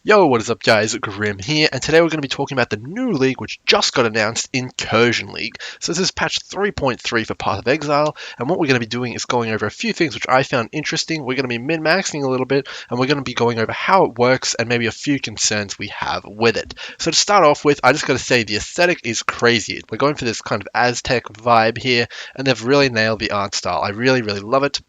Yo, what is up guys, Grim here, and today we're going to be talking about the new league which just got announced, Incursion League. So this is patch 3.3 for Path of Exile, and what we're going to be doing is going over a few things which I found interesting. We're going to be min-maxing a little bit, and we're going to be going over how it works and maybe a few concerns we have with it. So to start off with, I just got to say the aesthetic is crazy. We're going for this kind of Aztec vibe here, and they've really nailed the art style. I really love it.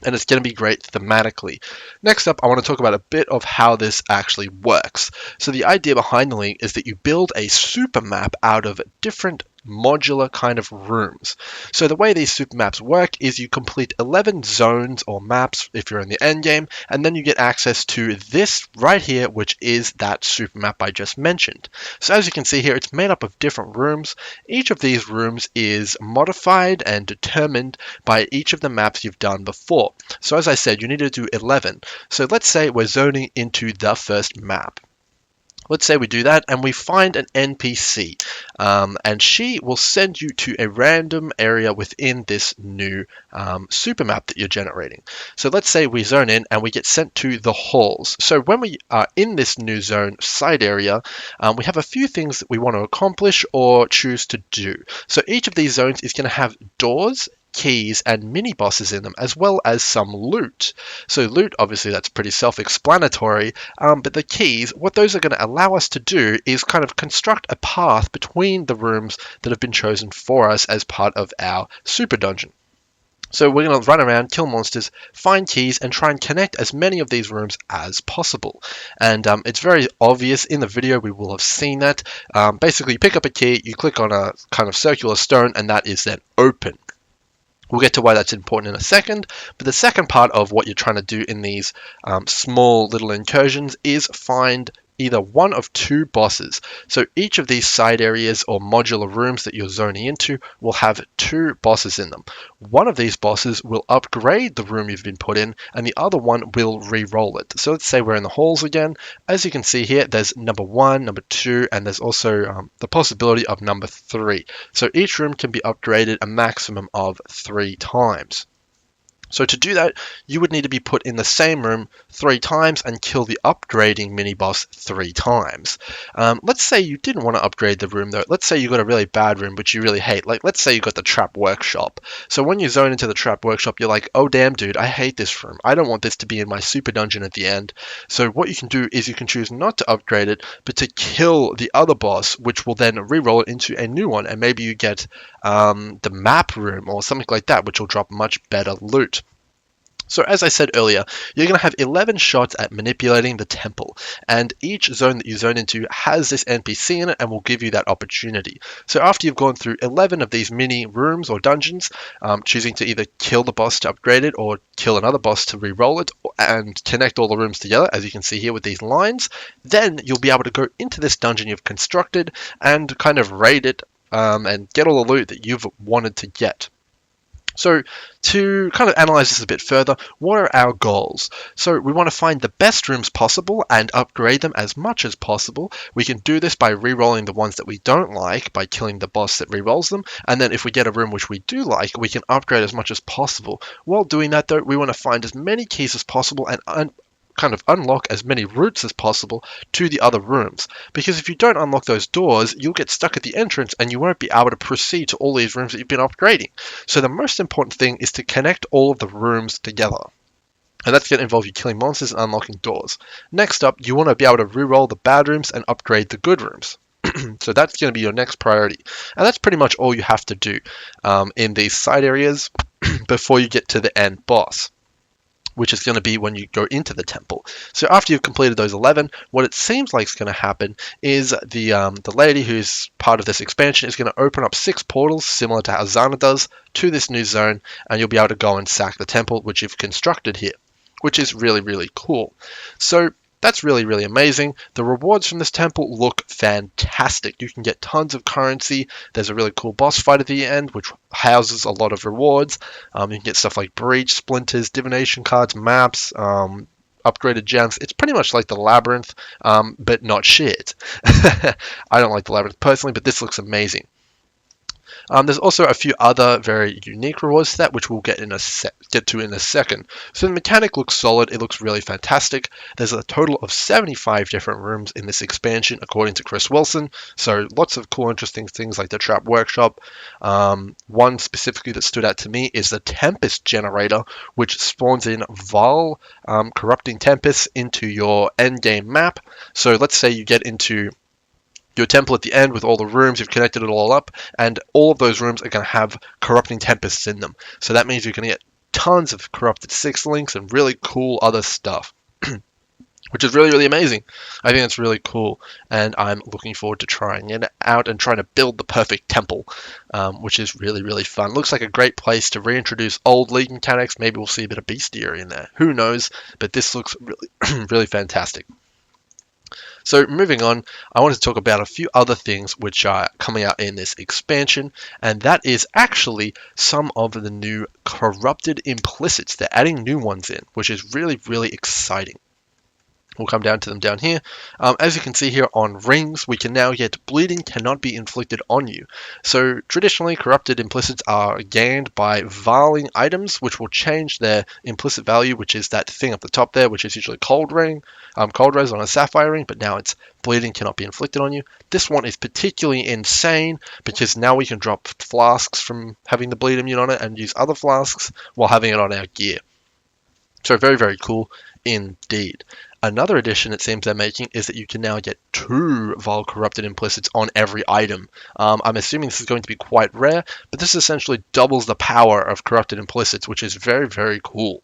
And it's going to be great thematically. Next up, I want to talk about a bit of how this actually works. So the idea behind the league is that you build a super map out of different modular kind of rooms. So the way these super maps work is you complete 11 zones or maps if you're in the end game, and then you get access to this right here, which is that super map I just mentioned. So as you can see here, it's made up of different rooms. Each of these rooms is modified and determined by each of the maps you've done before. So as I said, you need to do 11. So let's say we're zoning into the first map. Let's say we do that and we find an NPC, and she will send you to a random area within this new super map that you're generating. So let's say we zone in and we get sent to the halls. So when we are in this new zone side area, we have a few things that we want to accomplish or choose to do. So each of these zones is going to have doors, keys and mini bosses in them, as well as some loot. So loot, obviously that's pretty self-explanatory, but the keys, what those are going to allow us to do is kind of construct a path between the rooms that have been chosen for us as part of our super dungeon. So we're going to run around, kill monsters, find keys, and try and connect as many of these rooms as possible. And it's very obvious in the video, we will have seen that. Basically, you pick up a key, you click on a kind of circular stone, and that is then open. We'll get to why that's important in a second, but the second part of what you're trying to do in these small little incursions is find either one of two bosses. So each of these side areas or modular rooms that you're zoning into will have two bosses in them. One of these bosses will upgrade the room you've been put in, and the other one will re-roll it. So let's say we're in the halls again. As you can see here, there's number 1, number 2, and there's also the possibility of number 3. So each room can be upgraded a maximum of 3 times. So to do that, you would need to be put in the same room 3 times and kill the upgrading mini-boss 3 times. Let's say you didn't want to upgrade the room though. Let's say you got a really bad room which you really hate. Like let's say you got the trap workshop. So when you zone into the trap workshop, you're like, oh damn dude, I hate this room. I don't want this to be in my super dungeon at the end. So what you can do is you can choose not to upgrade it, but to kill the other boss, which will then re-roll it into a new one. And maybe you get the map room or something like that, which will drop much better loot. So as I said earlier, you're going to have 11 shots at manipulating the temple, and each zone that you zone into has this NPC in it and will give you that opportunity. So after you've gone through 11 of these mini rooms or dungeons, choosing to either kill the boss to upgrade it or kill another boss to re-roll it and connect all the rooms together, as you can see here with these lines, then you'll be able to go into this dungeon you've constructed and kind of raid it and get all the loot that you've wanted to get. So to kind of analyze this a bit further, what are our goals? So we want to find the best rooms possible and upgrade them as much as possible. We can do this by re-rolling the ones that we don't like by killing the boss that re-rolls them. And then if we get a room which we do like, we can upgrade as much as possible. While doing that though, we want to find as many keys as possible and kind of unlock as many routes as possible to the other rooms, because if you don't unlock those doors, you'll get stuck at the entrance and you won't be able to proceed to all these rooms that you've been upgrading. So the most important thing is to connect all of the rooms together, and that's going to involve you killing monsters and unlocking doors. Next up, you want to be able to re-roll the bad rooms and upgrade the good rooms. So that's going to be your next priority, and that's pretty much all you have to do in these side areas before you get to the end boss, which is going to be when you go into the temple. So after you've completed those 11, what it seems like is going to happen is the lady who's part of this expansion is going to open up 6 portals, similar to how Zana does, to this new zone, and you'll be able to go and sack the temple, which you've constructed here, which is really cool. So that's really amazing. The rewards from this temple look fantastic. You can get tons of currency. There's a really cool boss fight at the end, which houses a lot of rewards. You can get stuff like breach, splinters, divination cards, maps, upgraded gems. It's pretty much like the labyrinth, but not shit. I don't like the labyrinth personally, but this looks amazing. There's also a few other very unique rewards to that, which we'll get to in a second. So the mechanic looks solid. It looks really fantastic. There's a total of 75 different rooms in this expansion, according to Chris Wilson. So lots of cool, interesting things like the Trap Workshop. One specifically that stood out to me is the Tempest Generator, which spawns in Val corrupting tempests into your endgame map. So let's say you get into your temple at the end with all the rooms, you've connected it all up, and all of those rooms are going to have corrupting tempests in them. So that means you're going to get tons of corrupted six links and really cool other stuff, which is really, really amazing. I think it's really cool, and I'm looking forward to trying it out and trying to build the perfect temple, which is really, really fun. Looks like a great place to reintroduce old League mechanics. Maybe we'll see a bit of bestiary in there. Who knows? But this looks really, really fantastic. So moving on, I wanted to talk about a few other things which are coming out in this expansion, and that is actually some of the new Corrupted Implicits. They're adding new ones in, which is really, really exciting. We'll come down to them down here. As you can see here on rings, we can now get bleeding cannot be inflicted on you. So traditionally, corrupted implicits are gained by vialing items, which will change their implicit value, which is that thing at the top there, which is usually cold res on a sapphire ring, but now it's bleeding cannot be inflicted on you. This one is particularly insane because now we can drop flasks from having the bleed immune on it and use other flasks while having it on our gear. So very, very cool indeed. Another addition it seems they're making is that you can now get 2 Vol Corrupted Implicits on every item. I'm assuming this is going to be quite rare, but this essentially doubles the power of Corrupted Implicits, which is very, very cool.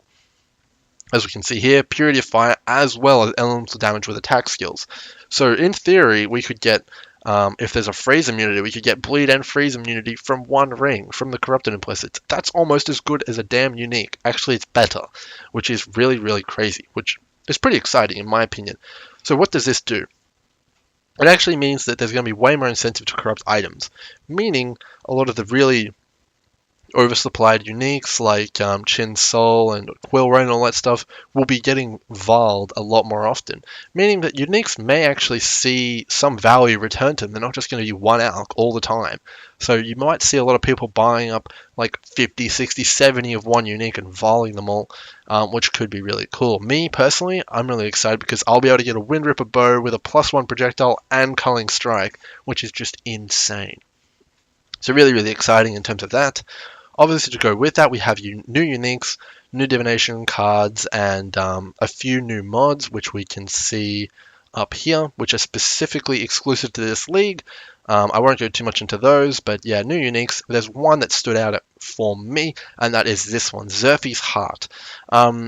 As we can see here, Purity of Fire as well as elemental damage with attack skills. So in theory, we could get, if there's a freeze immunity, we could get bleed and freeze immunity from one ring, from the Corrupted Implicits. That's almost as good as a damn unique. Actually, it's better, which is really, really crazy, which is pretty exciting in my opinion. So what does this do? It actually means that there's going to be way more incentive to corrupt items, meaning a lot of the really oversupplied uniques like Chin Soul and Quill Rain and all that stuff will be getting Valed a lot more often, meaning that uniques may actually see some value returned to them. They're not just going to be one alch all the time. So you might see a lot of people buying up like 50, 60, 70 of one unique and volleying them all, which could be really cool. Me, personally, I'm really excited because I'll be able to get a Wind Ripper bow with a +1 projectile and Culling Strike, which is just insane. So really, really exciting in terms of that. Obviously, to go with that, we have new uniques, new divination cards, and a few new mods, which we can see up here, which are specifically exclusive to this league. I won't go too much into those, but yeah, new uniques. There's one that stood out for me, and that is this one, Zerfi's Heart.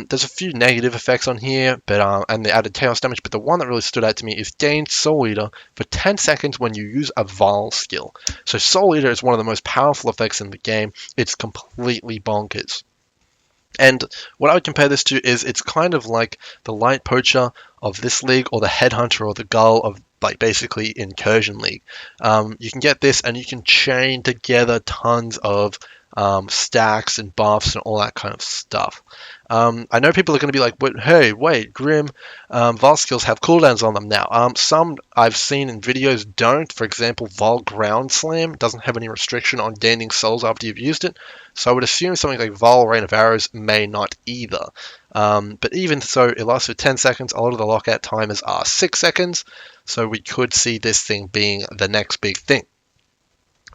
There's a few negative effects on here, but and the added chaos damage, but the one that really stood out to me is gained Soul Eater for 10 seconds when you use a Val skill. So Soul Eater is one of the most powerful effects in the game. It's completely bonkers. And what I would compare this to is it's kind of like the Light Poacher of this league, or the Headhunter or the Gull of like basically Incursion League. You can get this and you can chain together tons of stacks and buffs and all that kind of stuff. I know people are going to be like, but hey, wait, Grim, Vol skills have cooldowns on them now. Some I've seen in videos don't. For example, Vol Ground Slam doesn't have any restriction on gaining souls after you've used it. So I would assume something like Vol Rain of Arrows may not either. But even so, it lasts for 10 seconds. A lot of the lockout timers are 6 seconds. So we could see this thing being the next big thing.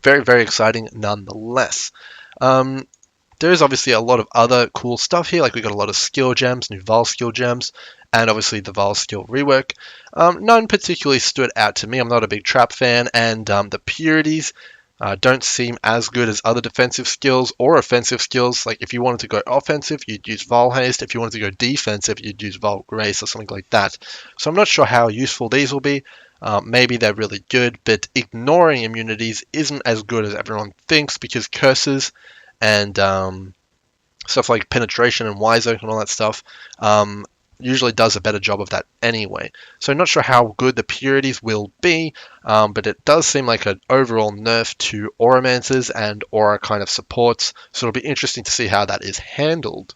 Very, very exciting nonetheless. There is obviously a lot of other cool stuff here, like we got a lot of skill gems, new Val skill gems, and obviously the Val skill rework. None particularly stood out to me. I'm not a big trap fan, and the purities don't seem as good as other defensive skills or offensive skills. Like if you wanted to go offensive, you'd use Val Haste. If you wanted to go defensive, you'd use Val Grace or something like that. So I'm not sure how useful these will be. Maybe they're really good, but ignoring immunities isn't as good as everyone thinks because curses and stuff like penetration and wise oak and all that stuff usually does a better job of that anyway. So I'm not sure how good the purities will be, but it does seem like an overall nerf to Auramancers and Aura kind of supports, so it'll be interesting to see how that is handled.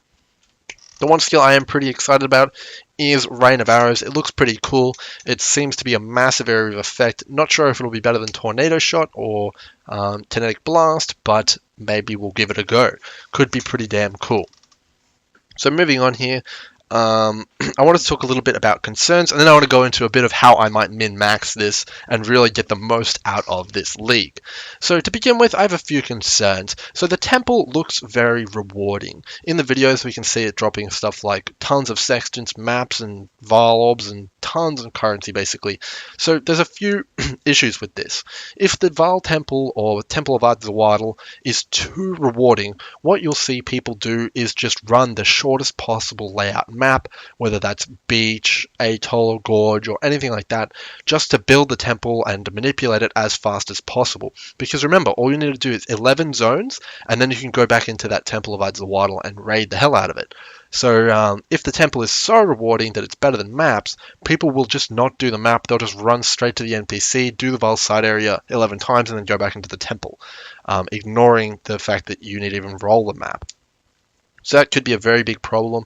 The one skill I am pretty excited about is Rain of Arrows. It looks pretty cool. It seems to be a massive area of effect. Not sure if it'll be better than Tornado Shot or Kinetic Blast, but maybe we'll give it a go. Could be pretty damn cool. So moving on here, I wanted to talk a little bit about concerns, and then I want to go into a bit of how I might min-max this and really get the most out of this league. So to begin with, I have a few concerns. So the temple looks very rewarding. In the videos, we can see it dropping stuff like tons of sextants, maps, and Vile Orbs, and tons of currency, basically. So there's a few issues with this. If the Vile Temple or Temple of Ardzawadal is too rewarding, what you'll see people do is just run the shortest possible layout map, whether that's beach, atoll, gorge, or anything like that, just to build the temple and manipulate it as fast as possible. Because remember, all you need to do is 11 zones, and then you can go back into that Temple of Ardzawadal and raid the hell out of it. So if the temple is so rewarding that it's better than maps, people will just not do the map. They'll just run straight to the NPC, do the Vile side area 11 times, and then go back into the temple, ignoring the fact that you need to even roll the map. So that could be a very big problem,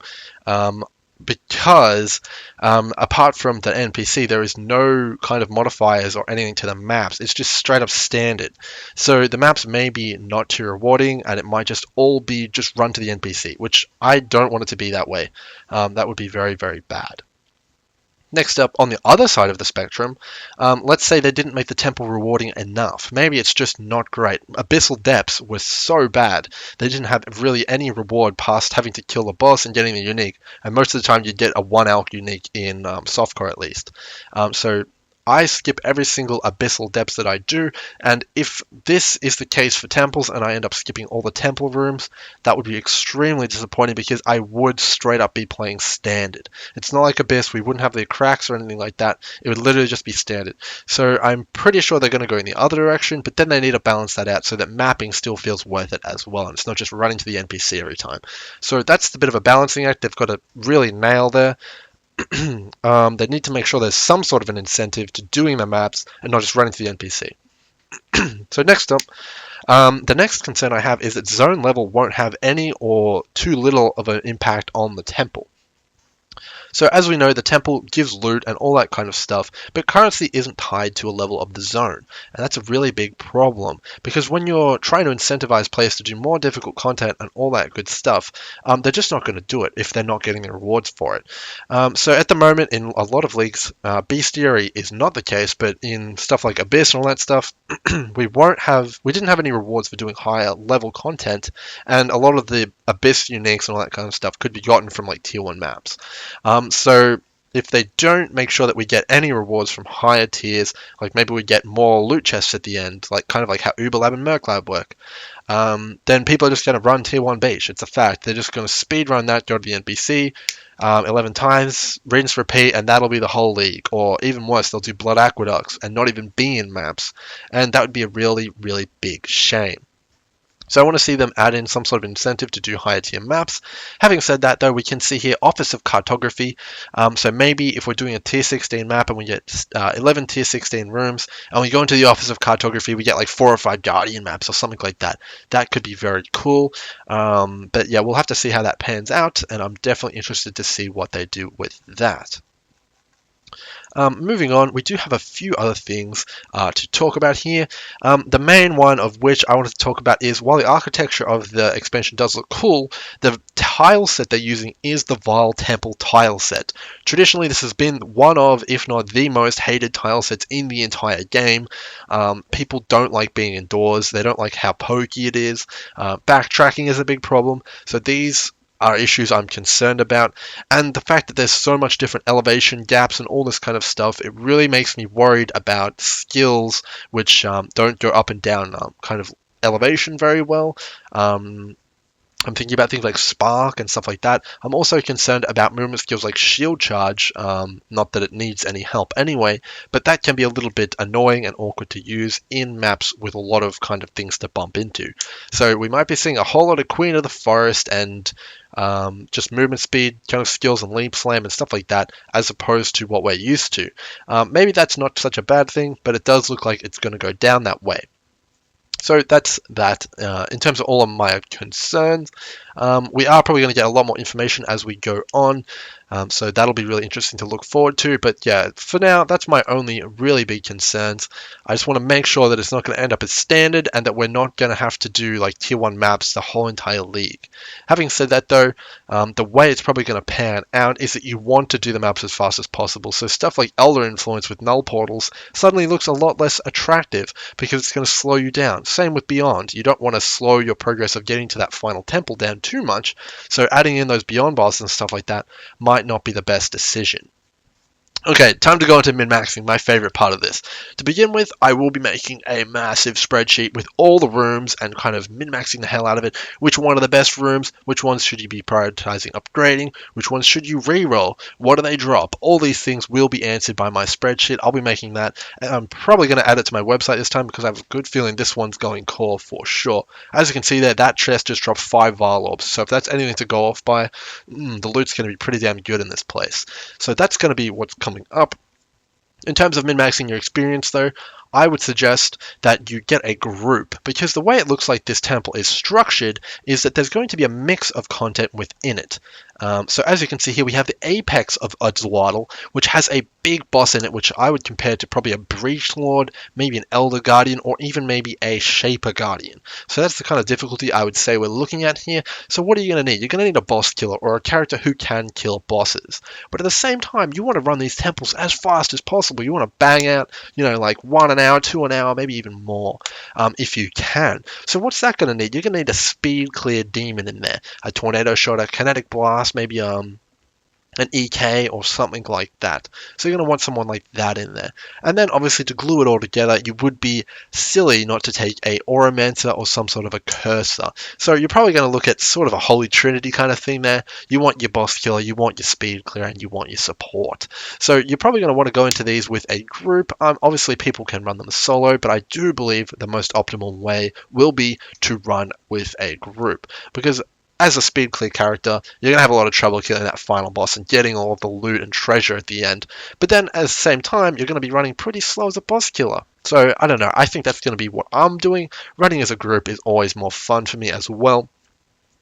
because apart from the NPC, there is no kind of modifiers or anything to the maps. It's just straight up standard. So the maps may be not too rewarding, and it might just all be just run to the NPC, which I don't want it to be that way. That would be very, very bad. Next up, on the other side of the spectrum, let's say they didn't make the temple rewarding enough. Maybe it's just not great. Abyssal Depths was so bad, they didn't have really any reward past having to kill a boss and getting the unique. And most of the time you'd get a 1 alch unique in softcore at least. So I skip every single Abyssal Depths that I do, and if this is the case for temples and I end up skipping all the temple rooms, that would be extremely disappointing because I would straight up be playing standard. It's not like Abyss, we wouldn't have the cracks or anything like that, it would literally just be standard. So I'm pretty sure they're going to go in the other direction, but then they need to balance that out so that mapping still feels worth it as well, and it's not just running to the NPC every time. So that's the bit of a balancing act they've got to really nail there. They need to make sure there's some sort of an incentive to doing the maps and not just running to the NPC. So next up, the next concern I have is that zone level won't have any or too little of an impact on the temple. So as we know, the temple gives loot and all that kind of stuff, but currency isn't tied to a level of the zone. And that's a really big problem, because when you're trying to incentivize players to do more difficult content and all that good stuff, they're just not going to do it if they're not getting the rewards for it. So at the moment, in a lot of leagues, bestiary is not the case, but in stuff like Abyss and all that stuff, we didn't have any rewards for doing higher level content, and a lot of the Abyss uniques and all that kind of stuff could be gotten from like tier 1 maps. So if they don't make sure that we get any rewards from higher tiers, like maybe we get more loot chests at the end, like kind of like how Uberlab and Merklab work, then people are just going to run tier 1 beach. It's a fact. They're just going to speed run that, go to the NPC 11 times, rinse, repeat, and that'll be the whole league. Or even worse, they'll do Blood Aqueducts and not even be in maps. And that would be a really, really big shame. So I want to see them add in some sort of incentive to do higher tier maps. Having said that, though, we can see here Office of Cartography. So maybe if we're doing a tier 16 map and we get 11 tier 16 rooms, and we go into the Office of Cartography, we get like 4 or 5 Guardian maps or something like that. That could be very cool. But yeah, we'll have to see how that pans out, and I'm definitely interested to see what they do with that. Moving on, we do have a few other things to talk about here. The main one of which I wanted to talk about is, while the architecture of the expansion does look cool, the tile set they're using is the Vile Temple tile set. Traditionally, this has been one of, if not the most hated tile sets in the entire game. People don't like being indoors. They don't like how pokey it is. Backtracking is a big problem. So these are issues I'm concerned about, and the fact that there's so much different elevation gaps and all this kind of stuff, it really makes me worried about skills which don't go up and down kind of elevation very well. I'm thinking about things like Spark and stuff like that. I'm also concerned about movement skills like Shield Charge, not that it needs any help anyway, but that can be a little bit annoying and awkward to use in maps with a lot of kind of things to bump into. So we might be seeing a whole lot of Queen of the Forest and just movement speed kind of skills and leap slam and stuff like that, as opposed to what we're used to. Maybe that's not such a bad thing, but it does look like it's going to go down that way. So that's that in terms of all of my concerns. We are probably going to get a lot more information as we go on, so that'll be really interesting to look forward to. But yeah, for now, that's my only really big concerns. I just want to make sure that it's not going to end up as standard and that we're not going to have to do like tier 1 maps the whole entire league. Having said that though, the way it's probably going to pan out is that you want to do the maps as fast as possible. So stuff like Elder Influence with null portals suddenly looks a lot less attractive because it's going to slow you down. Same with Beyond. You don't want to slow your progress of getting to that final temple down too much. So adding in those Beyond bosses and stuff like that might not be the best decision. Okay, time to go into min-maxing, my favorite part of this. To begin with, I will be making a massive spreadsheet with all the rooms and kind of min-maxing the hell out of it. Which one are the best rooms? Which ones should you be prioritizing upgrading? Which ones should you re-roll? What do they drop? All these things will be answered by my spreadsheet. I'll be making that, and I'm probably going to add it to my website this time because I have a good feeling this one's going core for sure. As you can see there, that chest just dropped 5 Vile Orbs, so if that's anything to go off by, the loot's going to be pretty damn good in this place. So that's going to be what's coming up. In terms of min-maxing your experience though, I would suggest that you get a group, because the way it looks like this temple is structured is that there's going to be a mix of content within it. So as you can see here, we have the apex of Udzwaddle, which has a big boss in it, which I would compare to probably a Breach Lord, maybe an Elder Guardian, or even maybe a Shaper Guardian. So that's the kind of difficulty I would say we're looking at here. So what are you going to need? You're going to need a boss killer, or a character who can kill bosses. But at the same time, you want to run these temples as fast as possible. You want to bang out, like 1 an hour, 2 an hour, maybe even more, if you can. So what's that going to need? You're going to need a speed clear demon in there, a tornado shot, a kinetic blast, maybe an EK or something like that. So you're going to want someone like that in there. And then obviously to glue it all together, you would be silly not to take a Auramancer or some sort of a Cursor. So you're probably going to look at sort of a Holy Trinity kind of thing there. You want your boss killer, you want your speed clear, and you want your support. So you're probably going to want to go into these with a group. Obviously people can run them solo, but I do believe the most optimal way will be to run with a group, because as a speed clear character, you're going to have a lot of trouble killing that final boss and getting all of the loot and treasure at the end. But then at the same time, you're going to be running pretty slow as a boss killer. So I don't know, I think that's going to be what I'm doing. Running as a group is always more fun for me as well.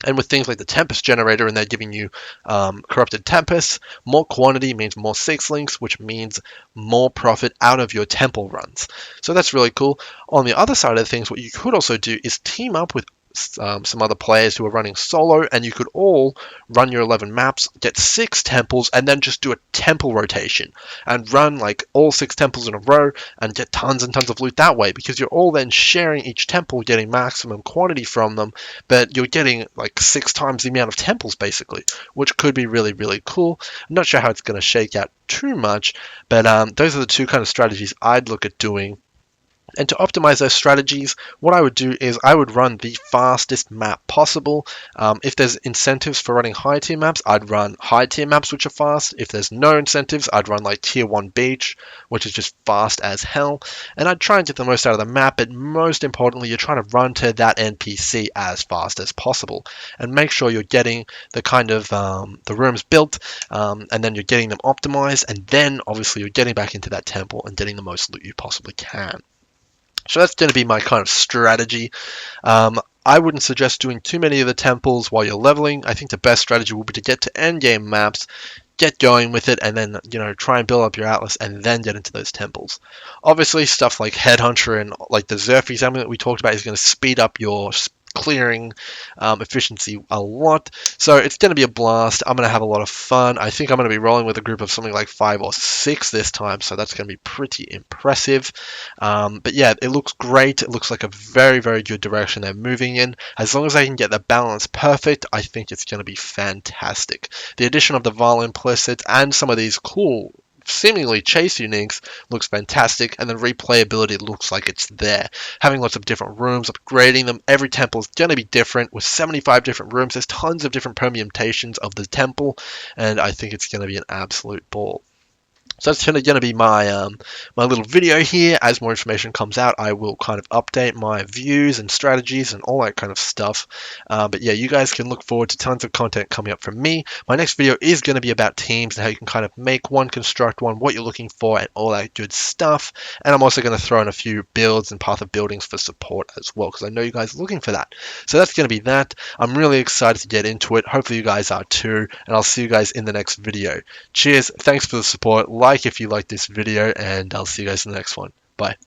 And with things like the Tempest Generator, and they're giving you Corrupted Tempest, more quantity means more 6-links, which means more profit out of your temple runs. So that's really cool. On the other side of things, what you could also do is team up with some other players who are running solo, and you could all run your 11 maps, get 6 temples, and then just do a temple rotation and run like all 6 temples in a row and get tons and tons of loot that way, because you're all then sharing each temple, getting maximum quantity from them, but you're getting like 6 times the amount of temples basically, which could be really, really cool. I'm not sure how it's going to shake out too much, but those are the 2 kind of strategies I'd look at doing. And to optimize those strategies, what I would do is I would run the fastest map possible. If there's incentives for running high tier maps, I'd run high tier maps which are fast. If there's no incentives, I'd run like tier 1 beach, which is just fast as hell. And I'd try and get the most out of the map, but most importantly, you're trying to run to that NPC as fast as possible. And make sure you're getting the kind of the rooms built, and then you're getting them optimized, and then obviously you're getting back into that temple and getting the most loot you possibly can. So that's going to be my kind of strategy. I wouldn't suggest doing too many of the temples while you're leveling. I think the best strategy will be to get to endgame maps, get going with it, and then try and build up your atlas and then get into those temples. Obviously stuff like Headhunter and like the Zerf examiner that we talked about is going to speed up your clearing efficiency a lot, so it's going to be a blast. I'm going to have a lot of fun. I think I'm going to be rolling with a group of something like 5 or 6 this time, so that's going to be pretty impressive. But yeah, it looks great. It looks like a very, very good direction they're moving in. As long as they can get the balance perfect, I think it's going to be fantastic. The addition of the Vile Implicit and some of these cool seemingly chase uniques looks fantastic, and the replayability looks like it's there. Having lots of different rooms, upgrading them, every temple is going to be different. With 75 different rooms, there's tons of different permutations of the temple, and I think it's going to be an absolute ball. So that's going to be my little video here. As more information comes out, I will kind of update my views and strategies and all that kind of stuff. But yeah, you guys can look forward to tons of content coming up from me. My next video is going to be about teams and how you can kind of make one, construct one, what you're looking for, and all that good stuff. And I'm also going to throw in a few builds and path of buildings for support as well, because I know you guys are looking for that. So that's going to be that. I'm really excited to get into it. Hopefully you guys are too, and I'll see you guys in the next video. Cheers. Thanks for the support. Like if you like this video, and I'll see you guys in the next one. Bye.